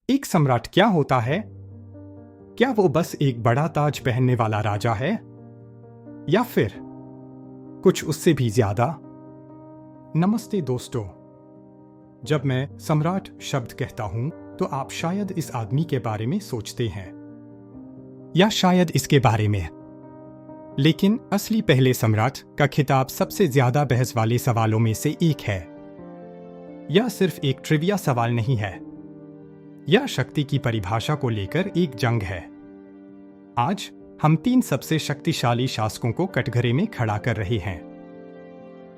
एक सम्राट क्या होता है? क्या वो बस एक बड़ा ताज पहनने वाला राजा है, या फिर कुछ उससे भी ज्यादा? नमस्ते दोस्तों। जब मैं सम्राट शब्द कहता हूं तो आप शायद इस आदमी के बारे में सोचते हैं, या शायद इसके बारे में। लेकिन असली पहले सम्राट का खिताब सबसे ज्यादा बहस वाले सवालों में से एक है। यह सिर्फ एक ट्रिविया सवाल नहीं है, यह शक्ति की परिभाषा को लेकर एक जंग है। आज हम 3 सबसे शक्तिशाली शासकों को कटघरे में खड़ा कर रहे हैं।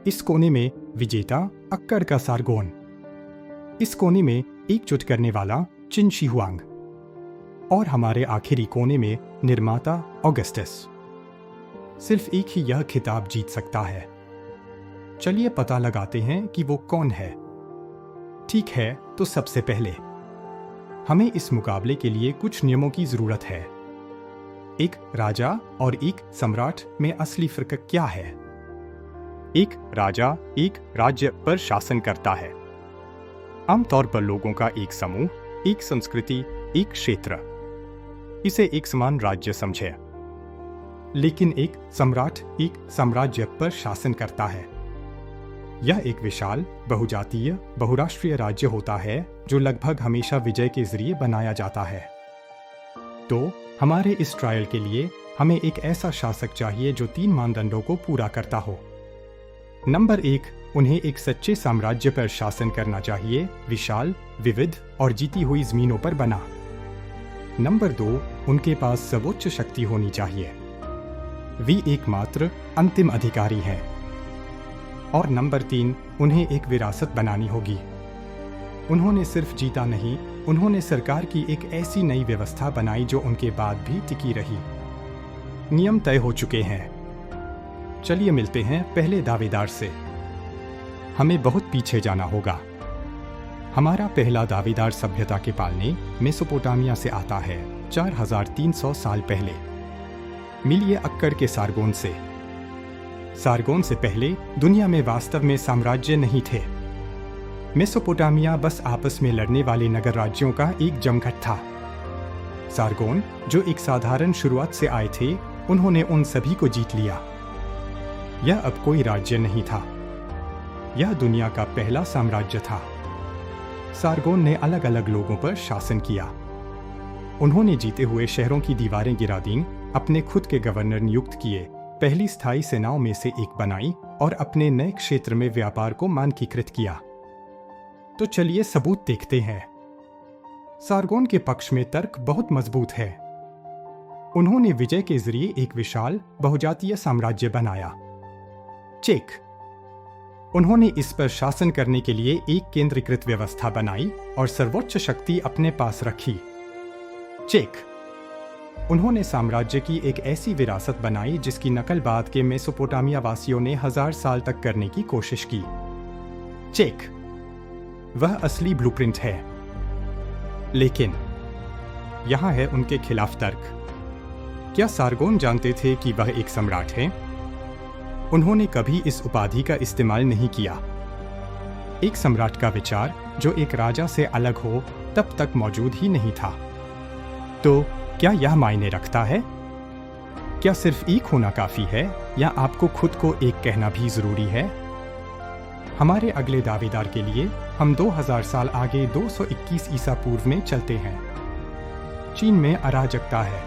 इस कोने में विजेता अक्कर का सारगोन, इस कोने में एकजुट करने वाला चिन शी हुआंग, और हमारे आखिरी कोने में निर्माता ऑगस्टस। सिर्फ एक ही यह खिताब जीत सकता है। चलिए पता लगाते हैं कि वो कौन है। ठीक है, तो सबसे पहले हमें इस मुकाबले के लिए कुछ नियमों की जरूरत है। एक राजा और एक सम्राट में असली फर्क क्या है? एक राजा एक राज्य पर शासन करता है, आमतौर पर लोगों का एक समूह, एक संस्कृति, एक क्षेत्र। इसे एक समान राज्य समझे। लेकिन एक सम्राट एक साम्राज्य पर शासन करता है। यह एक विशाल बहुजातीय बहुराष्ट्रीय राज्य होता है जो लगभग हमेशा विजय के जरिए बनाया जाता है। तो हमारे इस ट्रायल के लिए हमें एक ऐसा शासक चाहिए जो 3 मानदंडों को पूरा करता हो। नंबर 1, उन्हें एक सच्चे साम्राज्य पर शासन करना चाहिए, विशाल, विविध और जीती हुई जमीनों पर बना। नंबर 2, उनके पास सर्वोच्च शक्ति होनी चाहिए, वे एकमात्र अंतिम अधिकारी हैं। और नंबर 3, उन्हें एक विरासत बनानी होगी। उन्होंने सिर्फ जीता नहीं, उन्होंने सरकार की एक ऐसी नई व्यवस्था बनाई जो उनके बाद भी टिकी रही। नियम तय हो चुके हैं। चलिए मिलते हैं पहले दावेदार से। हमें बहुत पीछे जाना होगा। हमारा पहला दावेदार सभ्यता के पालने मेसोपोटामिया से आता है, 4300 साल पहले। मिलिए अक्कर के सारगोन से। सारगोन से पहले दुनिया में वास्तव में साम्राज्य नहीं थे। मेसोपोटामिया बस आपस में लड़ने वाले नगर राज्यों का एक जमघट था। सारगोन, जो एक साधारण शुरुआत से आए थे, उन्होंने उन सभी को जीत लिया। यह अब कोई राज्य नहीं था, यह दुनिया का पहला साम्राज्य था। सारगोन ने अलग अलग लोगों पर शासन किया। उन्होंने जीते हुए शहरों की दीवारें गिरा दीं, अपने खुद के गवर्नर नियुक्त किए, पहली स्थायी सेनाओं में से एक बनाई और अपने नए क्षेत्र में व्यापार को मानकीकृत किया। तो चलिए सबूत देखते हैं। सारगोन के पक्ष में तर्क बहुत मजबूत है। उन्होंने विजय के जरिए एक विशाल बहुजातीय साम्राज्य बनाया। चेक। उन्होंने इस पर शासन करने के लिए एक केंद्रीकृत व्यवस्था बनाई और सर्वोच्च शक्ति अपने पास रखी। चेक। उन्होंने साम्राज्य की एक ऐसी विरासत बनाई जिसकी नकल बाद के मेसोपोटामिया वासियों ने 1000 साल तक करने की कोशिश की। चेक। वह असली ब्लूप्रिंट है। लेकिन यहां है उनके खिलाफ तर्क। क्या सारगोन जानते थे कि वह एक सम्राट है? उन्होंने कभी इस उपाधि का इस्तेमाल नहीं किया। एक सम्राट का विचार जो एक राजा से अलग हो तब तक मौजूद ही नहीं था। तो क्या यह मायने रखता है? क्या सिर्फ एक होना काफी है, या आपको खुद को एक कहना भी जरूरी है? हमारे अगले दावेदार के लिए हम 2000 साल आगे 221 ईसा पूर्व में चलते हैं। चीन में अराजकता है।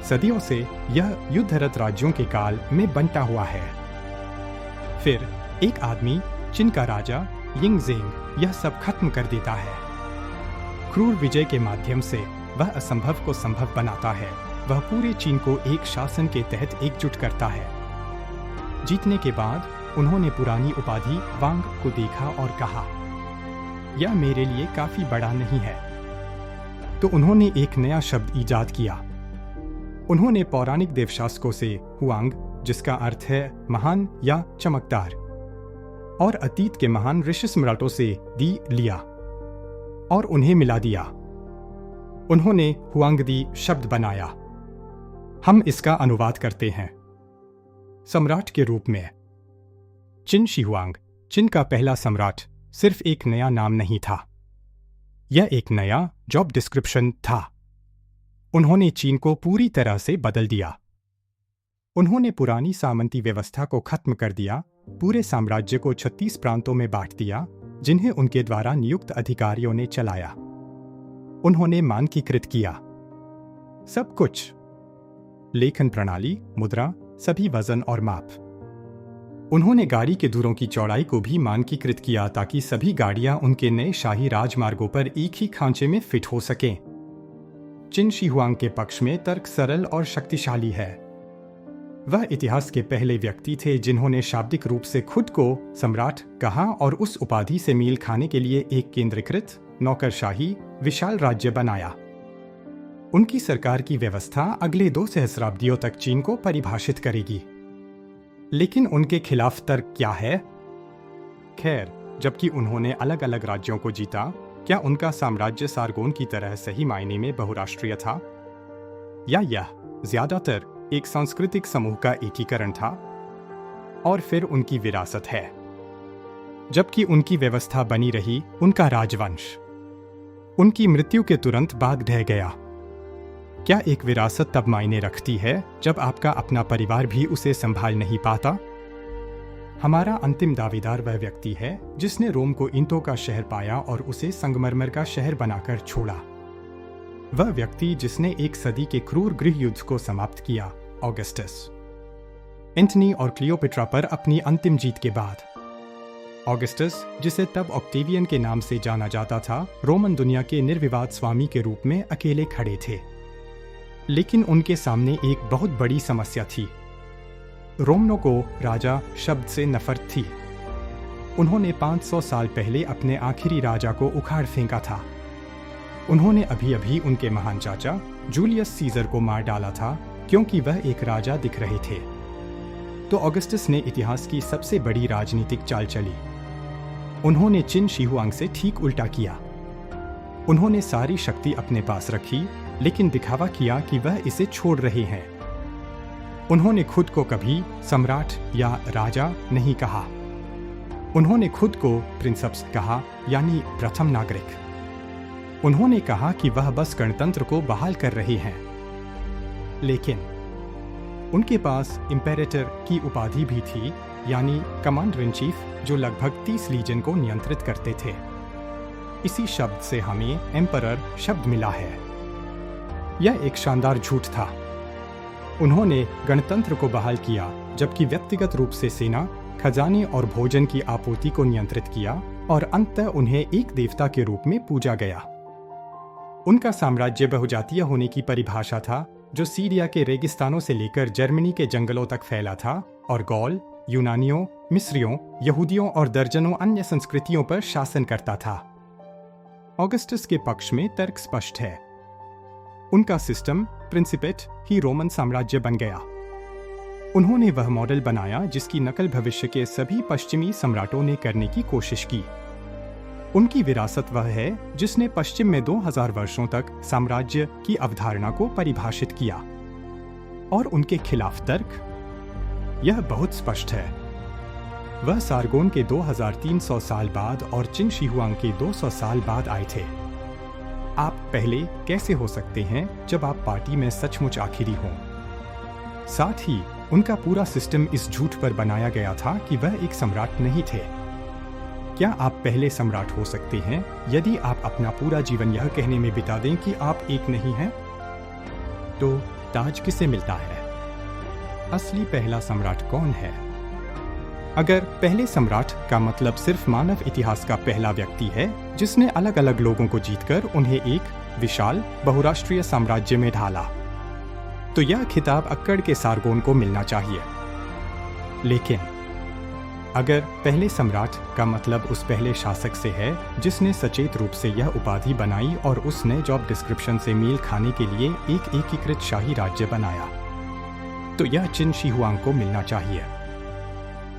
सदियों से यह युद्धरत राज्यों के काल में बंटा हुआ है। फिर एक आदमी, चीन का राजा यिंगजेंग, यह सब खत्म कर देता है। क्रूर विजय के माध्यम से वह असंभव को संभव बनाता है। वह पूरे चीन को एक शासन के तहत एकजुट करता है। जीतने के बाद उन्होंने पुरानी उपाधि वांग को देखा और कहा, यह मेरे लिए काफी बड़ा नहीं है। तो उन्होंने एक नया शब्द ईजाद किया। उन्होंने पौराणिक देवशासकों से हुआंग, जिसका अर्थ है महान या चमकदार, और अतीत के महान ऋषि सम्राटों से दी लिया और उन्हें मिला दिया। उन्होंने हुआंगदी शब्द बनाया। हम इसका अनुवाद करते हैं। सम्राट के रूप में चिन शी हुआंग, चीन का पहला सम्राट, सिर्फ एक नया नाम नहीं था। यह एक नया जॉब डिस्क्रिप्शन था। उन्होंने चीन को पूरी तरह से बदल दिया। उन्होंने पुरानी सामंती व्यवस्था को खत्म कर दिया, पूरे साम्राज्य को 36 प्रांतों में बांट दिया, जिन्हें उनके द्वारा नियुक्त अधिकारियों ने चलाया। उन्होंने मानकीकृत किया सब कुछ, लेखन प्रणाली, मुद्रा, सभी वजन और माप। उन्होंने गाड़ी के धुरों की चौड़ाई को भी मानकीकृत किया ताकि सभी गाड़ियां उनके नए शाही राजमार्गों पर एक ही खांचे में फिट हो सकें। चिन शी हुआंग के पक्ष में तर्क सरल और शक्तिशाली है। वह इतिहास के पहले व्यक्ति थे जिन्होंने शाब्दिक रूप से खुद को सम्राट कहा और उस उपाधि से मेल खाने के लिए एक केंद्रीकृत, नौकरशाही, विशाल राज्य बनाया। उनकी सरकार की व्यवस्था अगले 2 सहस्राब्दियों तक चीन को परिभाषित करेगी। लेकिन उनके खिलाफ तर्क क्या है? खैर, जबकि उन्होंने अलग अलग राज्यों को जीता, क्या उनका साम्राज्य सारगोन की तरह सही मायने में बहुराष्ट्रीय था? या यह ज्यादातर एक सांस्कृतिक समूह का एकीकरण था? और फिर उनकी विरासत है। जबकि उनकी व्यवस्था बनी रही, उनका राजवंश उनकी मृत्यु के तुरंत बाद ढह गया। क्या एक विरासत तब मायने रखती है जब आपका अपना परिवार भी उसे संभाल नहीं पाता? हमारा अंतिम दावेदार वह व्यक्ति है जिसने रोम को ईंटों का शहर पाया और उसे संगमरमर का शहर बनाकर छोड़ा। वह व्यक्ति जिसने 1 सदी के क्रूर गृह युद्ध को समाप्त किया, ऑगस्टस। एंटनी और क्लियोपेट्रा पर अपनी अंतिम जीत के बाद ऑगस्टस, जिसे तब ऑक्टेवियन के नाम से जाना जाता था, रोमन दुनिया के निर्विवाद स्वामी के रूप में अकेले खड़े थे। लेकिन उनके सामने एक बहुत बड़ी समस्या थी। रोमनों को राजा शब्द से नफरत थी। उन्होंने 500 साल पहले अपने आखिरी राजा को उखाड़ फेंका था। उन्होंने अभी अभी उनके महान चाचा जूलियस सीजर को मार डाला था क्योंकि वह एक राजा दिख रहे थे। तो ऑगस्टस ने इतिहास की सबसे बड़ी राजनीतिक चाल चली। उन्होंने चिन शी हुआंग से ठीक उल्टा किया। उन्होंने सारी शक्ति अपने पास रखी, लेकिन दिखावा किया कि वह इसे छोड़ रहे हैं। उन्होंने खुद को कभी सम्राट या राजा नहीं कहा। उन्होंने खुद को प्रिंसेप्स कहा, यानी प्रथम नागरिक। उन्होंने कहा कि वह बस गणतंत्र को बहाल कर रहे हैं। लेकिन उनके पास इम्पेरेटर की उपाधि भी थी, यानी कमांडर इन चीफ, जो लगभग 30 लीजन को नियंत्रित करते थे। इसी शब्द से हमें एम्परर शब्द मिला है। यह एक शानदार झूठ था। उन्होंने गणतंत्र को बहाल किया, जबकि व्यक्तिगत रूप से सेना, खजाने और भोजन की आपूर्ति को नियंत्रित किया, और अंततः उन्हें एक देवता के रूप में पूजा गया। उनका साम्राज्य बहुजातीय होने की परिभाषा था, जो सीरिया के रेगिस्तानों से लेकर जर्मनी के जंगलों तक फैला था और गौल, यूनानियों, मिस्रियों, यहूदियों और दर्जनों अन्य संस्कृतियों पर शासन करता था। ऑगस्टस के पक्ष में तर्क स्पष्ट है। उनका सिस्टम, प्रिंसिपेट, ही रोमन साम्राज्य बन गया। उन्होंने वह मॉडल बनाया जिसकी नकल भविष्य के सभी पश्चिमी सम्राटों ने करने की कोशिश की। उनकी विरासत वह है जिसने पश्चिम में 2000 वर्षों तक साम्राज्य की अवधारणा को परिभाषित किया। और उनके खिलाफ तर्क, यह बहुत स्पष्ट है। वह सारगोन के 2300 साल बाद और चिन शी हुआंग के 200 साल बाद आए थे। आप पहले कैसे हो सकते हैं जब आप पार्टी में सचमुच आखिरी हों? साथ ही उनका पूरा सिस्टम इस झूठ पर बनाया गया था कि वह एक सम्राट नहीं थे। क्या आप पहले सम्राट हो सकते हैं यदि आप अपना पूरा जीवन यह कहने में बिता दें कि आप एक नहीं हैं? तो ताज किसे मिलता है? असली पहला सम्राट कौन है? अगर पहले सम्राट का मतलब सिर्फ मानव इतिहास का पहला व्यक्ति है जिसने अलग अलग लोगों को जीतकर उन्हें एक विशाल बहुराष्ट्रीय साम्राज्य में ढाला, तो यह खिताब अक्कड़ के सारगोन को मिलना चाहिए। लेकिन अगर पहले सम्राट का मतलब उस पहले शासक से है जिसने सचेत रूप से यह उपाधि बनाई और उसने जॉब डिस्क्रिप्शन से मेल खाने के लिए एक एकीकृत शाही राज्य बनाया, तो यह चिन शी हुआंग को मिलना चाहिए।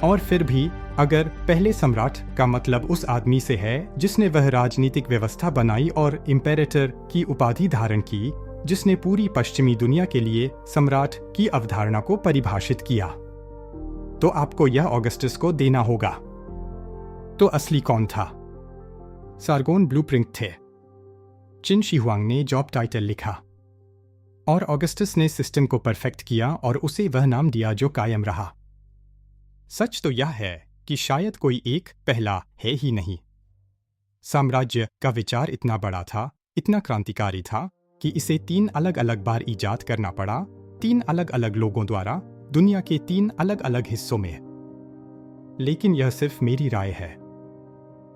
और फिर भी अगर पहले सम्राट का मतलब उस आदमी से है जिसने वह राजनीतिक व्यवस्था बनाई और इम्पेरेटर की उपाधि धारण की जिसने पूरी पश्चिमी दुनिया के लिए सम्राट की अवधारणा को परिभाषित किया, तो आपको यह ऑगस्टस को देना होगा। तो असली कौन था? सारगोन ब्लूप्रिंट थे। चिन शिहुआंग ने जॉब टाइटल लिखा और ऑगस्टस ने सिस्टम को परफेक्ट किया और उसे वह नाम दिया जो कायम रहा। सच तो यह है कि शायद कोई एक पहला है ही नहीं। साम्राज्य का विचार इतना बड़ा था, इतना क्रांतिकारी था कि इसे 3 अलग अलग बार इजाद करना पड़ा, 3 अलग अलग लोगों द्वारा, दुनिया के 3 अलग अलग हिस्सों में। लेकिन यह सिर्फ मेरी राय है।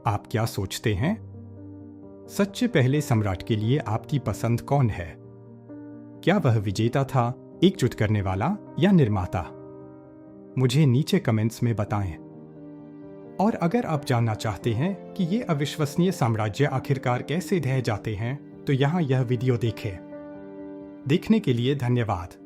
आप क्या सोचते हैं? सच्चे पहले सम्राट के लिए आपकी पसंद कौन है? क्या वह विजेता था, एकजुट करने वाला, या निर्माता? मुझे नीचे कमेंट्स में बताएं। और अगर आप जानना चाहते हैं कि ये अविश्वसनीय साम्राज्य आखिरकार कैसे ढह जाते हैं, तो यहाँ यह वीडियो देखें। देखने के लिए धन्यवाद।